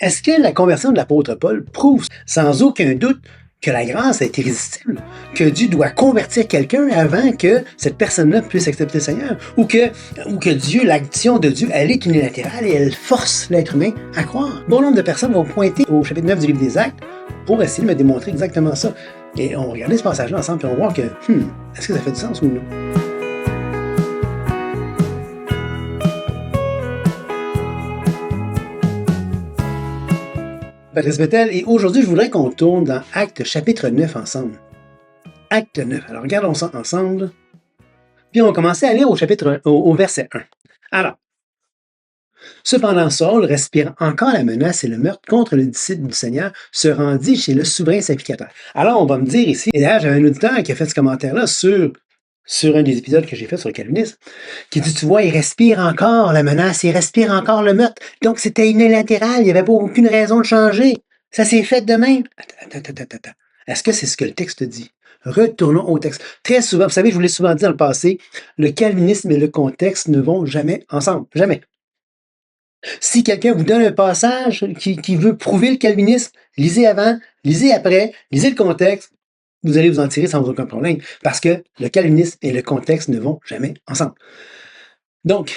Est-ce que la conversion de l'apôtre Paul prouve sans aucun doute que la grâce est irrésistible, que Dieu doit convertir quelqu'un avant que cette personne-là puisse accepter le Seigneur, ou que Dieu, l'action de Dieu, elle est unilatérale et elle force l'être humain à croire? Bon nombre de personnes vont pointer au chapitre 9 du livre des Actes pour essayer de me démontrer exactement ça. Et on va regarder ce passage-là ensemble et on va voir que, est-ce que ça fait du sens ou non? Patrice Bettel, et aujourd'hui, je voudrais qu'on tourne dans Actes chapitre 9 ensemble. Acte 9. Alors, regardons ça ensemble. Puis on va commencer à lire au verset 1. Alors, cependant, Saul, respirant encore la menace et le meurtre contre le disciple du Seigneur, se rendit chez le souverain sacrificateur. Alors, on va me dire ici, et d'ailleurs, j'avais un auditeur qui a fait ce commentaire-là sur un des épisodes que j'ai fait sur le calvinisme, qui dit, tu vois, il respire encore la menace, il respire encore le meurtre. Donc, c'était unilatéral, il n'y avait pas aucune raison de changer. Ça s'est fait de même. Attends. Est-ce que c'est ce que le texte dit? Retournons au texte. Très souvent, vous savez, je vous l'ai souvent dit dans le passé, le calvinisme et le contexte ne vont jamais ensemble. Jamais. Si quelqu'un vous donne un passage qui veut prouver le calvinisme, lisez avant, lisez après, lisez le contexte, vous allez vous en tirer sans aucun problème, parce que le calvinisme et le contexte ne vont jamais ensemble. Donc,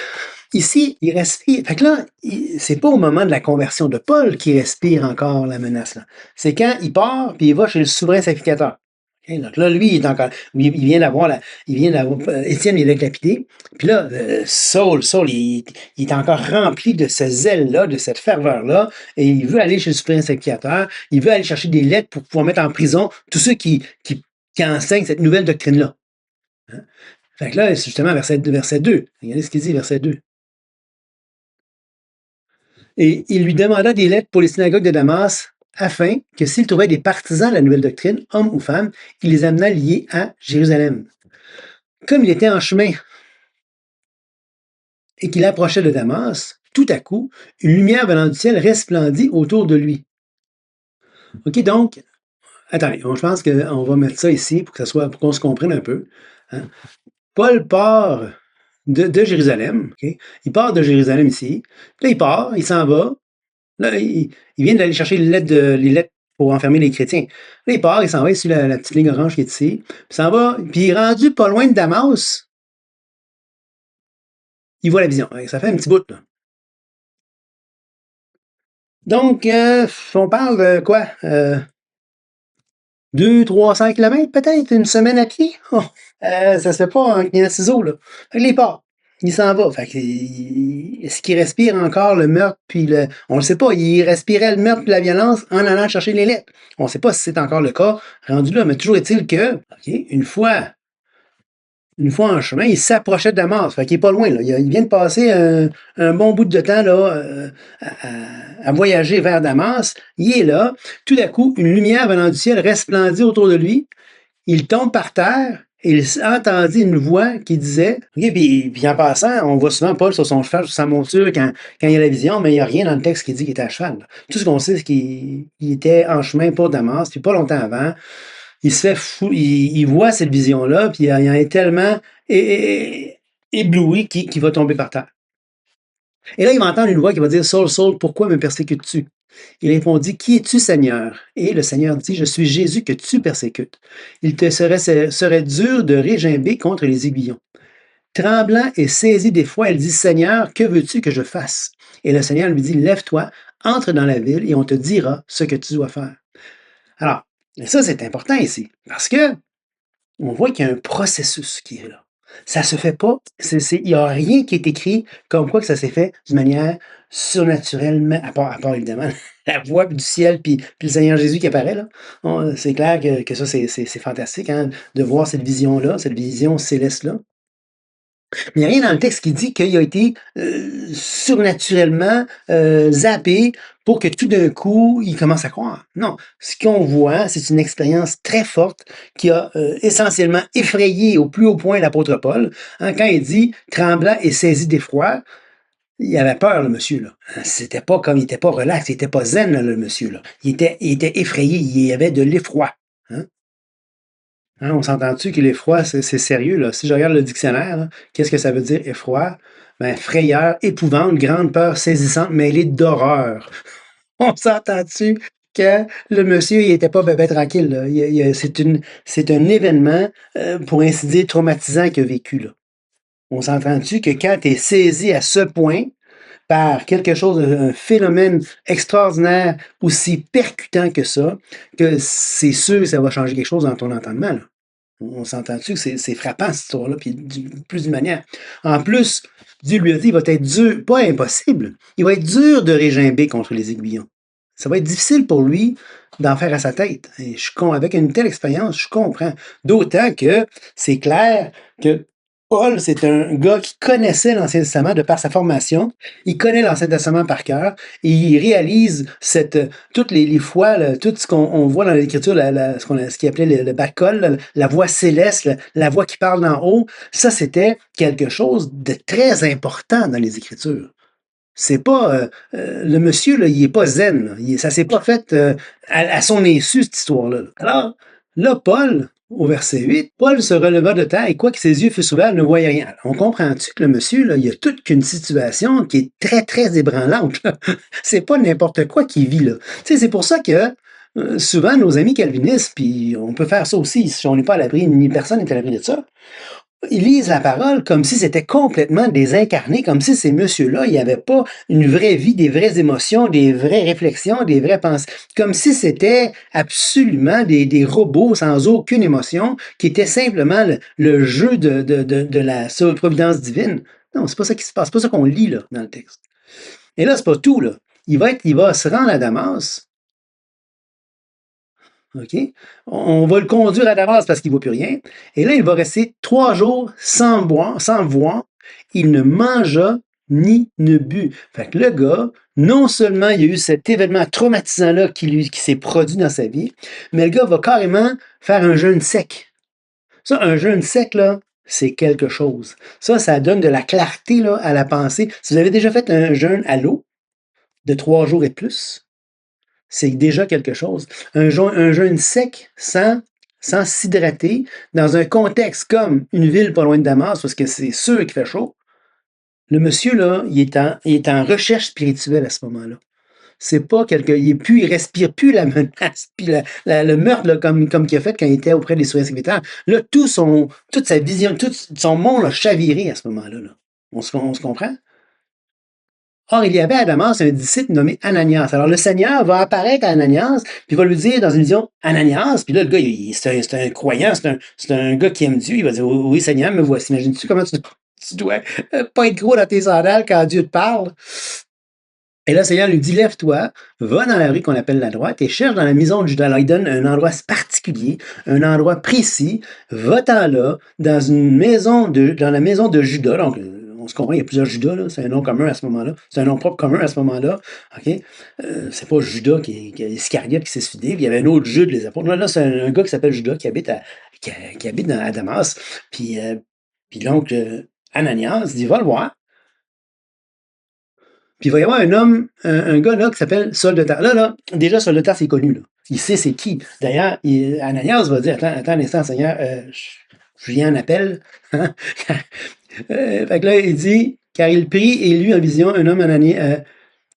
ici, il respire. Fait que là, c'est pas au moment de la conversion de Paul qu'il respire encore la menace, là. C'est quand il part, puis il va chez le souverain sacrificateur. Okay? Donc là, lui, il vient d'avoir Étienne, il est lapidé. Puis là, Saul, il est encore rempli de ce zèle-là, de cette ferveur-là, et il veut aller chez le souverain sacrificateur, il veut aller chercher des lettres pour pouvoir mettre en prison tous ceux qui enseignent cette nouvelle doctrine-là. Hein? Fait que là, c'est justement verset 2. Regardez ce qu'il dit, verset 2. Et il lui demanda des lettres pour les synagogues de Damas, afin que s'il trouvait des partisans de la nouvelle doctrine, hommes ou femmes, il les amena liés à Jérusalem. Comme il était en chemin et qu'il approchait de Damas, tout à coup, une lumière venant du ciel resplendit autour de lui. OK, donc, attendez, je pense qu'on va mettre ça ici pour qu'on se comprenne un peu. Hein. Paul part de Jérusalem. Okay? Il part de Jérusalem ici. Là, il part, il s'en va. Là, il vient d'aller chercher les lettres pour enfermer les chrétiens. Là, il part, il s'en va sur la petite ligne orange qui est ici. Puis il s'en va, puis il est rendu pas loin de Damas. Il voit la vision. Ça fait un petit bout, là. Donc, on parle de quoi? 200-300 km peut-être? Une semaine à pied? Oh, ça se fait pas en clignant ciseaux, là. Fait que il part. Il s'en va. Fait que, est-ce qu'il respire encore le meurtre puis on le sait pas. Il respirait le meurtre puis la violence en allant chercher les lettres. On ne sait pas si c'est encore le cas rendu là, mais toujours est-il que, OK, une fois en chemin, il s'approchait de Damas. Fait qu'il est pas loin, là. Il vient de passer un bon bout de temps, là, à voyager vers Damas. Il est là. Tout d'un coup, une lumière venant du ciel resplendit autour de lui. Il tombe par terre et il entendit une voix qui disait, OK, puis en passant, on voit souvent Paul sur son cheval, sur sa monture quand il y a la vision, mais il n'y a rien dans le texte qui dit qu'il était à cheval. Tout ce qu'on sait, c'est qu'il était en chemin pour Damas, puis pas longtemps avant. Il se fait fou, il voit cette vision-là, puis il en est tellement ébloui qu'il va tomber par terre. Et là, il va entendre une voix qui va dire, Saul, Saul, pourquoi me persécutes-tu? Il répondit, qui es-tu, Seigneur? Et le Seigneur dit, je suis Jésus que tu persécutes. Il te serait dur de régimber contre les aiguillons. Tremblant et saisi d'effroi, elle dit, Seigneur, que veux-tu que je fasse? Et le Seigneur lui dit, lève-toi, entre dans la ville et on te dira ce que tu dois faire. Alors, ça, c'est important ici, parce que on voit qu'il y a un processus qui est là. Ça se fait pas, il n'y a rien qui est écrit comme quoi que ça s'est fait d'une manière surnaturelle, à part évidemment la voix du ciel puis le Seigneur Jésus qui apparaît là. C'est clair que ça, c'est fantastique, hein, de voir cette vision-là, cette vision céleste-là. Mais il n'y a rien dans le texte qui dit qu'il a été surnaturellement zappé pour que tout d'un coup, il commence à croire. Non. Ce qu'on voit, c'est une expérience très forte qui a essentiellement effrayé au plus haut point l'apôtre Paul. Hein, quand il dit « tremblant et saisi d'effroi », il avait peur, le monsieur, là. C'était pas comme, il était pas relax, il était pas zen, là, le monsieur, là. Il était effrayé, il y avait de l'effroi. Hein? Hein, on s'entend-tu que l'effroi, c'est sérieux, là? Si je regarde le dictionnaire, qu'est-ce que ça veut dire, effroi? Ben, frayeur, épouvante, grande peur saisissante, mêlée d'horreur. On s'entend-tu que le monsieur, il était pas ben tranquille, là. C'est un événement, pour ainsi dire, traumatisant qu'il a vécu, là. On s'entend-tu que quand tu es saisi à ce point par quelque chose, un phénomène extraordinaire, aussi percutant que c'est sûr que ça va changer quelque chose dans ton entendement, là. On s'entend-tu que c'est frappant, cette histoire-là, puis plus d'une manière. En plus, Dieu lui a dit, il va être dur, pas impossible, il va être dur de régimber contre les aiguillons. Ça va être difficile pour lui d'en faire à sa tête. Et avec une telle expérience, je comprends. D'autant que c'est clair que Paul, c'est un gars qui connaissait l'Ancien Testament de par sa formation. Il connaît l'Ancien Testament par cœur et il réalise toutes les fois, là, tout ce qu'on voit dans l'Écriture, ce qu'il appelait le bacol, la voix céleste, la voix qui parle d'en haut. Ça, c'était quelque chose de très important dans les Écritures. C'est pas le monsieur là, il est pas zen. Ça s'est pas fait à son insu cette histoire-là. Alors là, Paul, au verset 8, Paul se releva de terre et quoique ses yeux fussent ouverts, ne voyait rien. On comprend-tu que le monsieur là, il a toute qu'une situation qui est très très ébranlante. C'est pas n'importe quoi qu'il vit là. Tu sais, c'est pour ça que souvent nos amis calvinistes, puis on peut faire ça aussi si on n'est pas à l'abri, ni personne n'est à l'abri de ça. Ils lisent la parole comme si c'était complètement désincarné, comme si ces messieurs-là, il n'y avait pas une vraie vie, des vraies émotions, des vraies réflexions, des vraies pensées, comme si c'était absolument des robots sans aucune émotion, qui étaient simplement le jeu de la providence divine. Non, c'est pas ça qui se passe, c'est pas ça qu'on lit là, dans le texte. Et là, c'est pas tout, là. Il va se rendre à Damas. OK? On va le conduire à Damas parce qu'il ne voit plus rien. Et là, il va rester 3 jours sans boire, sans voir. Il ne mangea ni ne but. Fait que le gars, non seulement il y a eu cet événement traumatisant-là qui s'est produit dans sa vie, mais le gars va carrément faire un jeûne sec. Ça, un jeûne sec, là, c'est quelque chose. Ça donne de la clarté là, à la pensée. Si vous avez déjà fait un jeûne à l'eau de 3 jours et plus, c'est déjà quelque chose. Un jeûne sec sans s'hydrater, dans un contexte comme une ville pas loin de Damas, parce que c'est sûr qu'il fait chaud, le monsieur, là, il est en recherche spirituelle à ce moment-là. C'est pas il respire plus la menace, puis le meurtre, là, comme qu'il a fait quand il était auprès des soins secrétaires. Là, toute sa vision, tout son monde a chaviré à ce moment-là. Là. On se comprend? Or, il y avait à Damas un disciple nommé Ananias. Alors, le Seigneur va apparaître à Ananias, puis il va lui dire dans une vision, Ananias, puis là, le gars, c'est un croyant, c'est un gars qui aime Dieu. Il va dire, oui, oui, Seigneur, me voici. Imagines-tu comment tu dois pas être gros dans tes sandales quand Dieu te parle? Et là, le Seigneur lui dit, lève-toi, va dans la rue qu'on appelle la droite et cherche dans la maison de Judas. Alors, il donne un endroit particulier, un endroit précis. Va-t'en là, dans la maison de Judas. Donc, on se comprend, il y a plusieurs Judas, là. C'est un nom commun à ce moment-là. C'est un nom propre commun à ce moment-là. OK? C'est pas Judas qui est Iscariote qui s'est suicidé. Il y avait un autre Jude, les apôtres. Là, c'est un gars qui s'appelle Judas qui habite à Damas. Puis donc, Ananias dit, va le voir. Puis il va y avoir un gars là qui s'appelle Saul de Tarse. Là, déjà, Saul de Tarse, c'est connu. Là. Il sait c'est qui. D'ailleurs, Ananias va dire, attends un instant, Seigneur, Julien en appelle. Hein? Fait que là, il dit, car il prie et il lut en vision un homme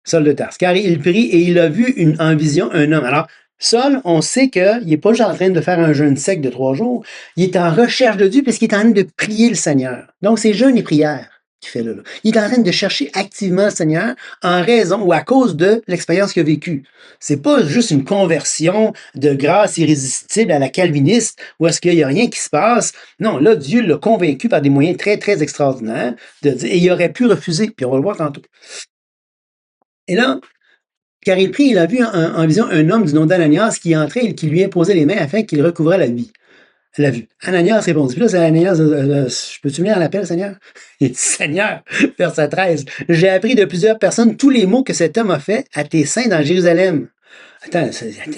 Saul de Tarse. Car il prie et il a vu en vision un homme. Alors, Saul, on sait qu'il n'est pas juste en train de faire un jeûne sec de 3 jours. Il est en recherche de Dieu puisqu'il est en train de prier le Seigneur. Donc, c'est jeûne et prière qu'il fait là. Il est en train de chercher activement le Seigneur en raison ou à cause de l'expérience qu'il a vécue. C'est pas juste une conversion de grâce irrésistible à la calviniste où est-ce qu'il n'y a rien qui se passe. Non, là, Dieu l'a convaincu par des moyens très, très extraordinaires de dire, et il aurait pu refuser, puis on va le voir tantôt. Et là, car il prie, il a vu en vision un homme du nom d'Ananias qui entrait et qui lui imposait les mains afin qu'il recouvrait la vue. Ananias répondit. Puis là, c'est Ananias, je peux-tu venir à l'appel, Seigneur? Il dit, Seigneur, verset 13, j'ai appris de plusieurs personnes tous les mots que cet homme a fait à tes saints dans Jérusalem. Attends,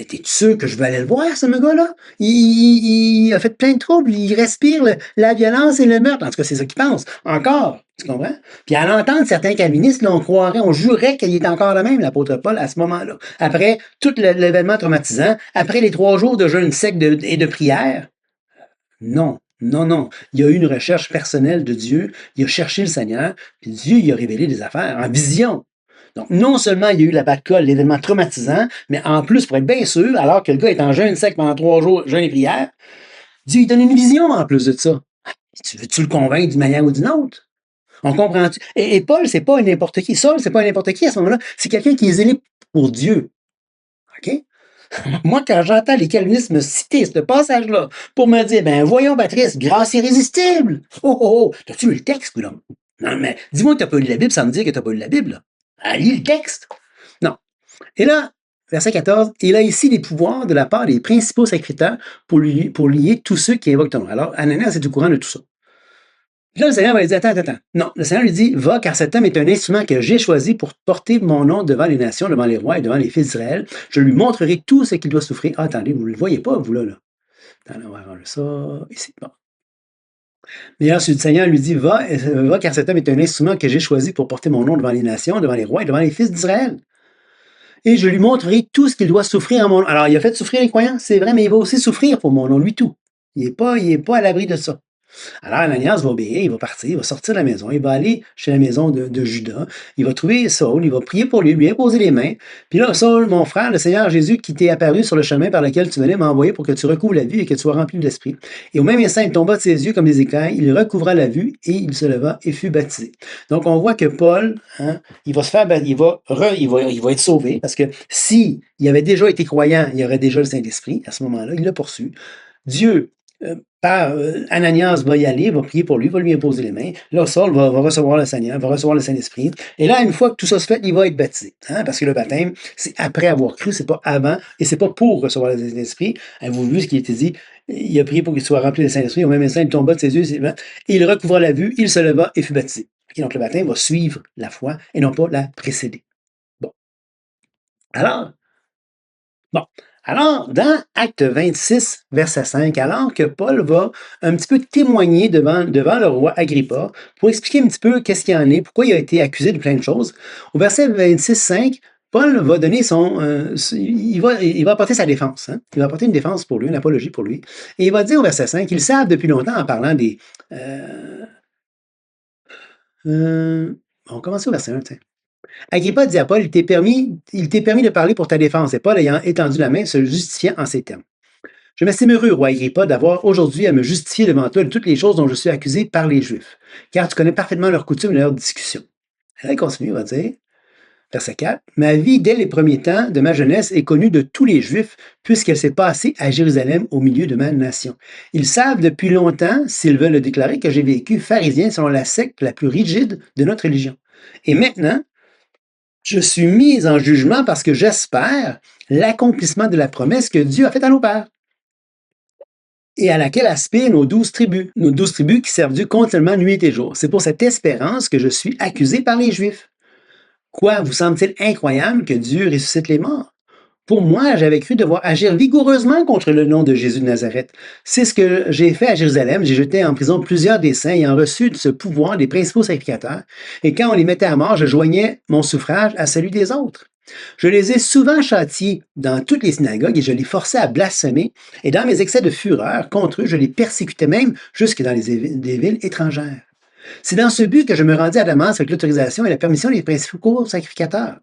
t'es sûr que je vais aller le voir, ce gars-là? Il a fait plein de troubles, il respire la violence et le meurtre. En tout cas, c'est ça qu'il pense. Encore, tu comprends? Puis à l'entendre, certains calvinistes, là, on jurait qu'il est encore le même, l'apôtre Paul, à ce moment-là. Après tout l'événement traumatisant, après les 3 jours de jeûne sec et de prière, non. Non, non. Il y a eu une recherche personnelle de Dieu. Il a cherché le Seigneur, puis Dieu il a révélé des affaires en vision. Donc, non seulement il y a eu la bâcle, l'événement traumatisant, mais en plus, pour être bien sûr, alors que le gars est en jeûne sec pendant 3 jours, jeûne et prière, Dieu lui donne une vision en plus de ça. Tu veux-tu le convaincre d'une manière ou d'une autre? On comprend-tu? Et Paul, c'est pas un n'importe qui. Saul, c'est pas un n'importe qui à ce moment-là. C'est quelqu'un qui est zélé pour Dieu. OK? Moi, quand j'entends les calvinistes me citer ce passage-là pour me dire, ben voyons, Patrice, grâce irrésistible. Oh, oh, oh. T'as-tu lu le texte, là? Non, mais dis-moi que t'as pas lu la Bible sans me dire que t'as pas lu la Bible, là. Ah, lis le texte. Non. Et là, verset 14, il a ici les pouvoirs de la part des principaux sacrificateurs pour lier tous ceux qui invoquent ton nom. Alors, Ananias est au courant de tout ça. Puis là, le Seigneur va lui dire, attends. Non, le Seigneur lui dit, va, car cet homme est un instrument que j'ai choisi pour porter mon nom devant les nations, devant les rois et devant les fils d'Israël. Je lui montrerai tout ce qu'il doit souffrir. Ah, attendez, vous ne le voyez pas, vous, là. Attends, on va rendre ça ici. Bon. Mais là, le Seigneur lui dit, va, car cet homme est un instrument que j'ai choisi pour porter mon nom devant les nations, devant les rois et devant les fils d'Israël. Et je lui montrerai tout ce qu'il doit souffrir en mon nom. Alors, il a fait souffrir les croyants, c'est vrai, mais il va aussi souffrir pour mon nom, lui tout. Il n'est pas à l'abri de ça. Alors, Ananias va obéir, il va partir, il va sortir de la maison, il va aller chez la maison de Judas, il va trouver Saul, il va prier pour lui imposer les mains. Puis là, Saul, mon frère, le Seigneur Jésus qui t'est apparu sur le chemin par lequel tu venais m'a envoyé pour que tu recouvres la vue et que tu sois rempli de l'Esprit. Et au même instant, il tomba de ses yeux comme des éclairs, il recouvra la vue et il se leva et fut baptisé. Donc, on voit que Paul, il va se faire, il va être sauvé parce que si il avait déjà été croyant, il aurait déjà le Saint-Esprit à ce moment-là, il l'a poursu. Dieu, Ananias va y aller, va prier pour lui, va lui imposer les mains. Là, Saul va recevoir le Seigneur, va recevoir le Saint-Esprit. Et là, une fois que tout ça se fait, il va être baptisé. Parce que le baptême, c'est après avoir cru, c'est pas avant, et c'est pas pour recevoir le Saint-Esprit. Avez-vous vu ce qui a été dit? Il a prié pour qu'il soit rempli du Saint-Esprit. Au même instant, il tomba de ses yeux, et il recouvra la vue, il se leva et fut baptisé. Et donc, le baptême va suivre la foi et non pas la précéder. Bon. Alors, dans Acte 26, verset 5, alors que Paul va un petit peu témoigner devant le roi Agrippa pour expliquer un petit peu qu'est-ce qu'il en est, pourquoi il a été accusé de plein de choses, au verset 26, 5, Paul va donner il va apporter sa défense. Il va apporter une défense pour lui, une apologie pour lui. Et il va dire au verset 5 qu'ils savent depuis longtemps en parlant des... on commence au verset 1, tiens. Agrippa dit à Paul, il t'est permis de parler pour ta défense. Et Paul, ayant étendu la main, se justifiant en ces termes. Je m'estime heureux, roi Agrippa, d'avoir aujourd'hui à me justifier devant toi de toutes les choses dont je suis accusé par les Juifs, car tu connais parfaitement leurs coutumes et leurs discussions. Et là, il continue, il va dire, verset 4, ma vie dès les premiers temps de ma jeunesse est connue de tous les Juifs, puisqu'elle s'est passée à Jérusalem au milieu de ma nation. Ils savent depuis longtemps, s'ils veulent le déclarer, que j'ai vécu pharisien selon la secte la plus rigide de notre religion. Et maintenant, je suis mis en jugement parce que j'espère l'accomplissement de la promesse que Dieu a faite à nos pères et à laquelle aspirent nos 12 tribus qui servent Dieu continuellement nuit et jour. C'est pour cette espérance que je suis accusé par les Juifs. Quoi, vous semble-t-il incroyable que Dieu ressuscite les morts? Pour moi, j'avais cru devoir agir vigoureusement contre le nom de Jésus de Nazareth. C'est ce que j'ai fait à Jérusalem. J'ai jeté en prison plusieurs des saints ayant reçu de ce pouvoir des principaux sacrificateurs. Et quand on les mettait à mort, je joignais mon suffrage à celui des autres. Je les ai souvent châtiés dans toutes les synagogues et je les forçais à blasphémer. Et dans mes excès de fureur contre eux, je les persécutais même jusque dans des villes étrangères. C'est dans ce but que je me rendis à Damas avec l'autorisation et la permission des principaux sacrificateurs.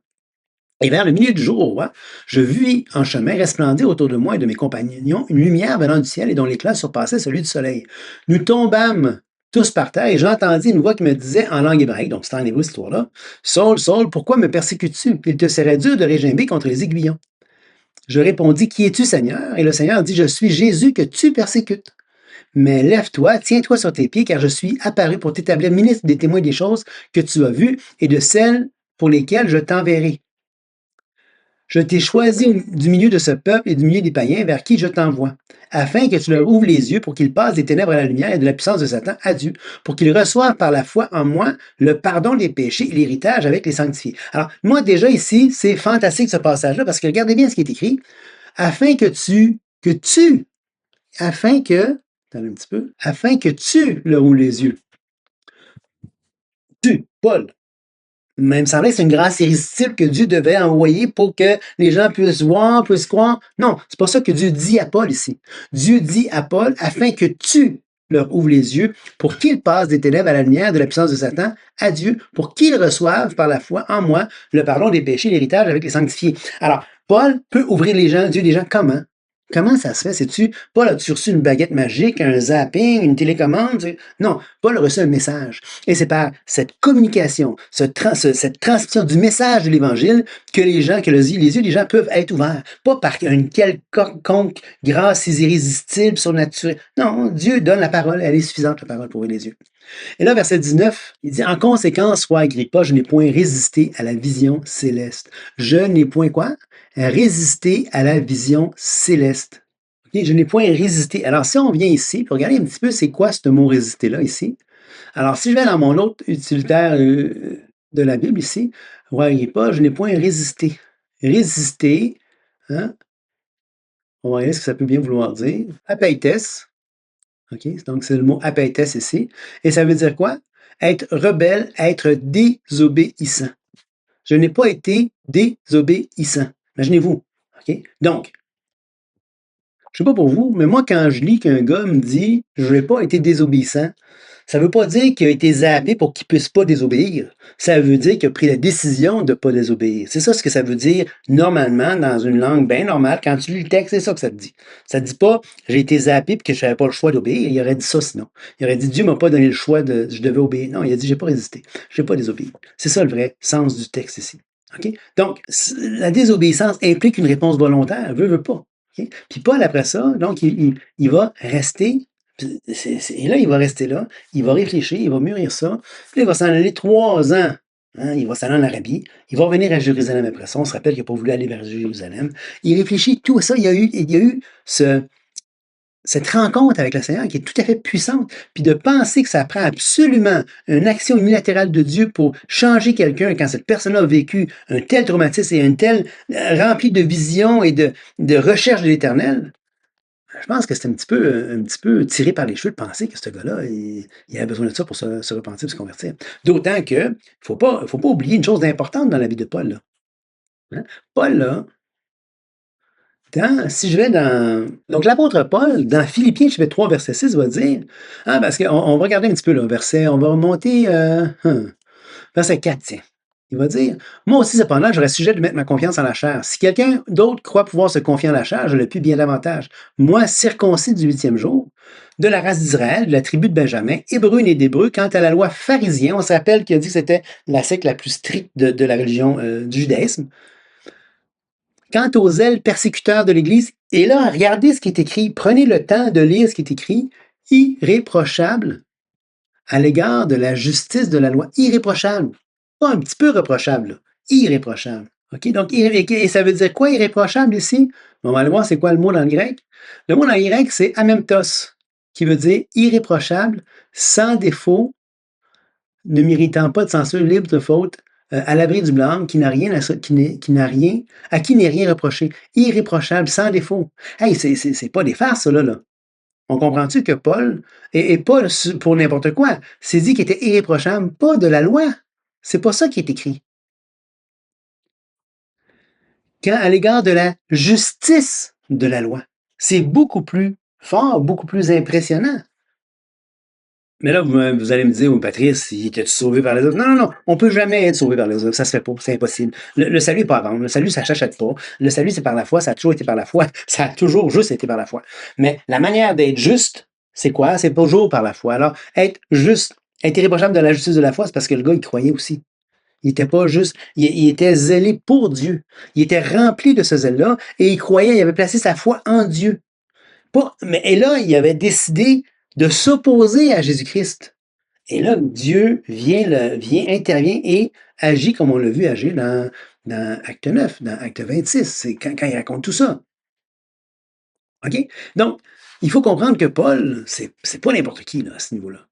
Et vers le milieu du jour, je vis en chemin resplendir autour de moi et de mes compagnons une lumière venant du ciel et dont l'éclat surpassait celui du soleil. Nous tombâmes tous par terre et j'entendis une voix qui me disait en langue hébraïque, donc c'est en hébreu cette histoire-là, « Saul, Saul, pourquoi me persécutes-tu? Il te serait dur de régimber contre les aiguillons. » Je répondis, « Qui es-tu, Seigneur? » Et le Seigneur dit, « Je suis Jésus que tu persécutes. Mais lève-toi, tiens-toi sur tes pieds, car je suis apparu pour t'établir ministre des témoins des choses que tu as vues et de celles pour lesquelles je t'enverrai. Je t'ai choisi du milieu de ce peuple et du milieu des païens vers qui je t'envoie, afin que tu leur ouvres les yeux pour qu'ils passent des ténèbres à la lumière et de la puissance de Satan à Dieu, pour qu'ils reçoivent par la foi en moi le pardon des péchés et l'héritage avec les sanctifiés. » Alors, moi, déjà ici, c'est fantastique ce passage-là, parce que regardez bien ce qui est écrit. Afin que tu leur ouvres les yeux. Tu, Paul. Mais il me semblait que c'est une grâce irrésistible que Dieu devait envoyer pour que les gens puissent voir, puissent croire. Non, c'est pas ça que Dieu dit à Paul ici. Dieu dit à Paul, afin que tu leur ouvre les yeux pour qu'ils passent des ténèbres à la lumière de la puissance de Satan à Dieu, pour qu'ils reçoivent par la foi en moi le pardon des péchés, l'héritage avec les sanctifiés. Alors, Paul peut ouvrir les yeux des gens comment? Comment ça se fait? C'est-tu, Paul a-tu reçu une baguette magique, un zapping, une télécommande? Non, Paul a reçu un message. Et c'est par cette communication, cette transmission du message de l'Évangile que les yeux des gens peuvent être ouverts. Pas par une quelconque grâce irrésistible, surnaturelle. Non, Dieu donne la parole, elle est suffisante, la parole, pour ouvrir les yeux. Et là, verset 19, il dit, « En conséquence, roi Agrippa, je n'ai point résisté à la vision céleste. » Je n'ai point quoi? Résister à la vision céleste. Okay? Je n'ai point résisté. Alors, si on vient ici, puis regardez un petit peu c'est quoi ce mot résister-là ici. Alors, si je vais dans mon autre utilitaire de la Bible ici, roi Agrippa, je n'ai point résisté. Résister, hein? On va regarder ce que ça peut bien vouloir dire. Apeites. OK? Donc, c'est le mot apeites ici. Et ça veut dire quoi? Être rebelle, être désobéissant. Je n'ai pas été désobéissant. Imaginez-vous. OK? Donc, je ne sais pas pour vous, mais moi, quand je lis qu'un gars me dit « je n'ai pas été désobéissant », ça ne veut pas dire qu'il a été zappé pour qu'il ne puisse pas désobéir. Ça veut dire qu'il a pris la décision de ne pas désobéir. C'est ça ce que ça veut dire normalement, dans une langue bien normale. Quand tu lis le texte, c'est ça que ça te dit. Ça ne te dit pas « j'ai été zappé et que je n'avais pas le choix d'obéir ». Il aurait dit ça sinon. Il aurait dit « Dieu ne m'a pas donné le choix de je devais obéir ». Non, il a dit « j'ai pas résisté, je n'ai pas désobéi ». C'est ça le vrai sens du texte ici. Okay? Donc, la désobéissance implique une réponse volontaire, veut pas. Okay? Puis Paul, après ça, donc, il va rester, et là, il va rester là, il va réfléchir, il va mûrir ça, puis là, il va s'en aller 3 ans. Hein, il va s'aller en Arabie, il va revenir à Jérusalem après ça. On se rappelle qu'il n'a pas voulu aller vers Jérusalem. Il réfléchit tout ça. Il y a eu cette rencontre avec le Seigneur qui est tout à fait puissante, puis de penser que ça prend absolument une action unilatérale de Dieu pour changer quelqu'un quand cette personne a vécu un tel traumatisme et un tel rempli de vision et de recherche de l'éternel, je pense que c'est un petit peu tiré par les cheveux de penser que ce gars-là, il a besoin de ça pour se repentir et se convertir. D'autant que faut pas oublier une chose d'importante dans la vie de Paul. Là. Hein? Paul, là, si je vais dans... Donc, l'apôtre Paul, dans Philippiens, chapitre 3, verset 6, va dire... parce qu'on va regarder un petit peu le verset, on va remonter... verset 4, tiens. Il va dire, « Moi aussi, cependant, j'aurais sujet de mettre ma confiance en la chair. Si quelqu'un d'autre croit pouvoir se confier en la chair, je le puis bien davantage. Moi, circoncis du 8e jour, de la race d'Israël, de la tribu de Benjamin, hébreu né d'hébreu, quant à la loi pharisien, on se rappelle qu'il a dit que c'était la secte la plus stricte de la religion du judaïsme. Quant aux ailes persécuteurs de l'Église, et là, regardez ce qui est écrit, prenez le temps de lire ce qui est écrit, irréprochable à l'égard de la justice de la loi. Irréprochable. Pas un petit peu reprochable, là. Irréprochable. OK? Donc, et ça veut dire quoi, irréprochable ici? On va aller voir c'est quoi le mot dans le grec. Le mot dans le grec, c'est amemtos, qui veut dire irréprochable, sans défaut, ne méritant pas de censure, libre de faute, à l'abri du blâme, qui n'est rien reproché, irréprochable, sans défaut. Hey, c'est pas des farces, ça, là. On comprend-tu que Paul, et pas pour n'importe quoi, s'est dit qu'il était irréprochable, pas de la loi. C'est pas ça qui est écrit. Quand à l'égard de la justice de la loi, c'est beaucoup plus fort, beaucoup plus impressionnant. Mais là, vous allez me dire, Patrice, il était sauvé par les autres? Non. On peut jamais être sauvé par les autres. Ça se fait pas. C'est impossible. Le salut n'est pas à vendre. Le salut, ça s'achète pas. Le salut, c'est par la foi. Ça a toujours été par la foi. Ça a toujours juste été par la foi. Mais la manière d'être juste, c'est quoi? C'est toujours par la foi. Alors, être juste, être irréprochable de la justice de la foi, c'est parce que le gars, il croyait aussi. Il était pas juste, il était zélé pour Dieu. Il était rempli de ce zèle-là et il croyait, il avait placé sa foi en Dieu. Et là, il avait décidé de s'opposer à Jésus-Christ. Et là, Dieu intervient et agit comme on l'a vu agir dans Acte 9, dans Acte 26. C'est quand il raconte tout ça. OK? Donc, il faut comprendre que Paul, c'est pas n'importe qui là, à ce niveau-là.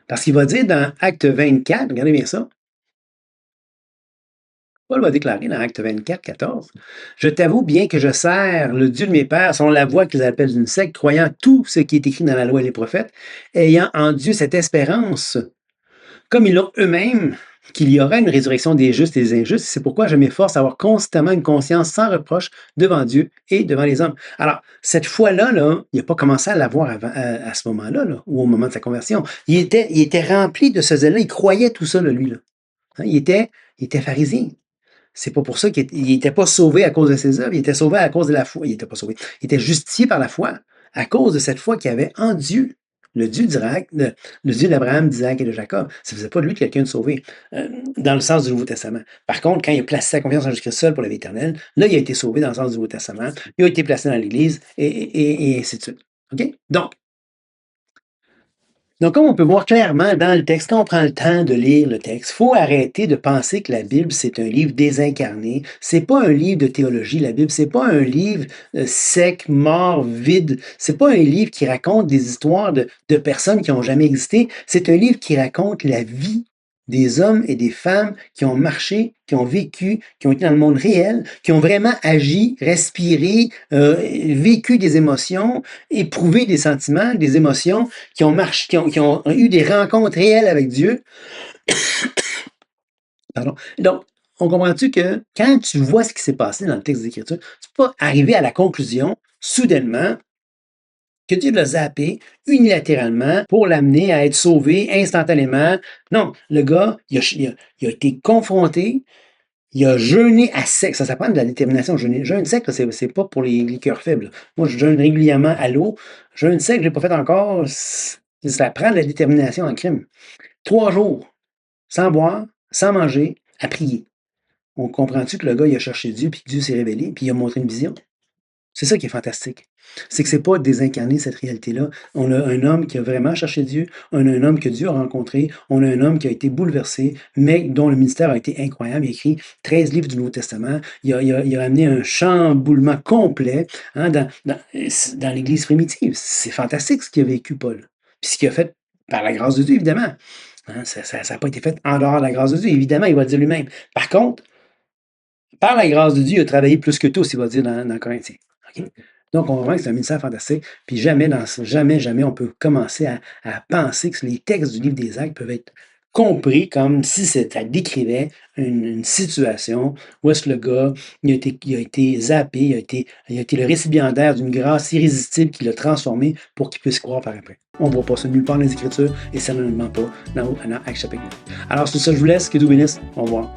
Parce qu'il va dire dans Acte 24, regardez bien ça, Paul va déclarer dans Acte 24, 14, « Je t'avoue, bien que je sers le Dieu de mes pères, selon la voie qu'ils appellent une secte, croyant tout ce qui est écrit dans la loi et les prophètes, ayant en Dieu cette espérance, comme ils l'ont eux-mêmes, qu'il y aura une résurrection des justes et des injustes. C'est pourquoi je m'efforce à avoir constamment une conscience sans reproche devant Dieu et devant les hommes. Alors, cette foi-là, là, il n'a pas commencé à l'avoir à ce moment-là, là, ou au moment de sa conversion. Il était rempli de ce zèle-là. Il croyait tout ça, là, lui. Là. Hein, il était pharisien. C'est pas pour ça qu'il n'était pas sauvé à cause de ses œuvres, il était sauvé à cause de la foi. Il n'était pas sauvé. Il était justifié par la foi, à cause de cette foi qu'il avait en Dieu. Le Dieu d'Isaac, le Dieu d'Abraham, d'Isaac et de Jacob. Ça ne faisait pas de lui quelqu'un de sauvé, dans le sens du Nouveau Testament. Par contre, quand il a placé sa confiance en Jésus-Christ seul pour la vie éternelle, là, il a été sauvé dans le sens du Nouveau Testament. Il a été placé dans l'Église, et ainsi de suite. OK? Donc, comme on peut voir clairement dans le texte, quand on prend le temps de lire le texte, il faut arrêter de penser que la Bible, c'est un livre désincarné. C'est pas un livre de théologie, la Bible. C'est pas un livre sec, mort, vide. C'est pas un livre qui raconte des histoires de personnes qui n'ont jamais existé. C'est un livre qui raconte la vie des hommes et des femmes qui ont marché, qui ont vécu, qui ont été dans le monde réel, qui ont vraiment agi, respiré, vécu des émotions, éprouvé des sentiments, des émotions, qui ont marché, qui ont eu des rencontres réelles avec Dieu. Pardon. Donc, on comprend-tu que quand tu vois ce qui s'est passé dans le texte des Écritures, tu peux pas arriver à la conclusion, soudainement, que Dieu l'a zappé unilatéralement pour l'amener à être sauvé instantanément. Non, le gars, il a été confronté, il a jeûné à sec. Ça prend de la détermination. Jeûne sec, c'est pas pour les cœurs faibles. Moi, je jeûne régulièrement à l'eau. Jeûne sec, je l'ai pas fait encore. Ça prend de la détermination en crime. 3 jours, sans boire, sans manger, à prier. On comprend-tu que le gars, il a cherché Dieu, puis que Dieu s'est révélé, puis il a montré une vision? C'est ça qui est fantastique. C'est que c'est pas désincarné, cette réalité-là. On a un homme qui a vraiment cherché Dieu, on a un homme que Dieu a rencontré, on a un homme qui a été bouleversé, mais dont le ministère a été incroyable. Il a écrit 13 livres du Nouveau Testament. Il a amené un chamboulement complet, hein, dans l'Église primitive. C'est fantastique ce qu'il a vécu, Paul. Puis ce qu'il a fait par la grâce de Dieu, évidemment. Hein, ça n'a pas été fait en dehors de la grâce de Dieu, évidemment, il va le dire lui-même. Par contre, par la grâce de Dieu, il a travaillé plus que tous, il va dire dans Corinthiens. Okay? Donc, on voit que c'est un ministère fantastique. Puis jamais, jamais, on peut commencer à penser que les textes du livre des Actes peuvent être compris comme si ça décrivait une situation où est-ce que le gars, il a été zappé, il a été le récipiendaire d'une grâce irrésistible qui l'a transformé pour qu'il puisse croire par après. On ne voit pas ça nulle part dans les Écritures et certainement pas dans Actes chapitre 9. Alors, sur ça, je vous laisse. Que Dieu bénisse. Au revoir.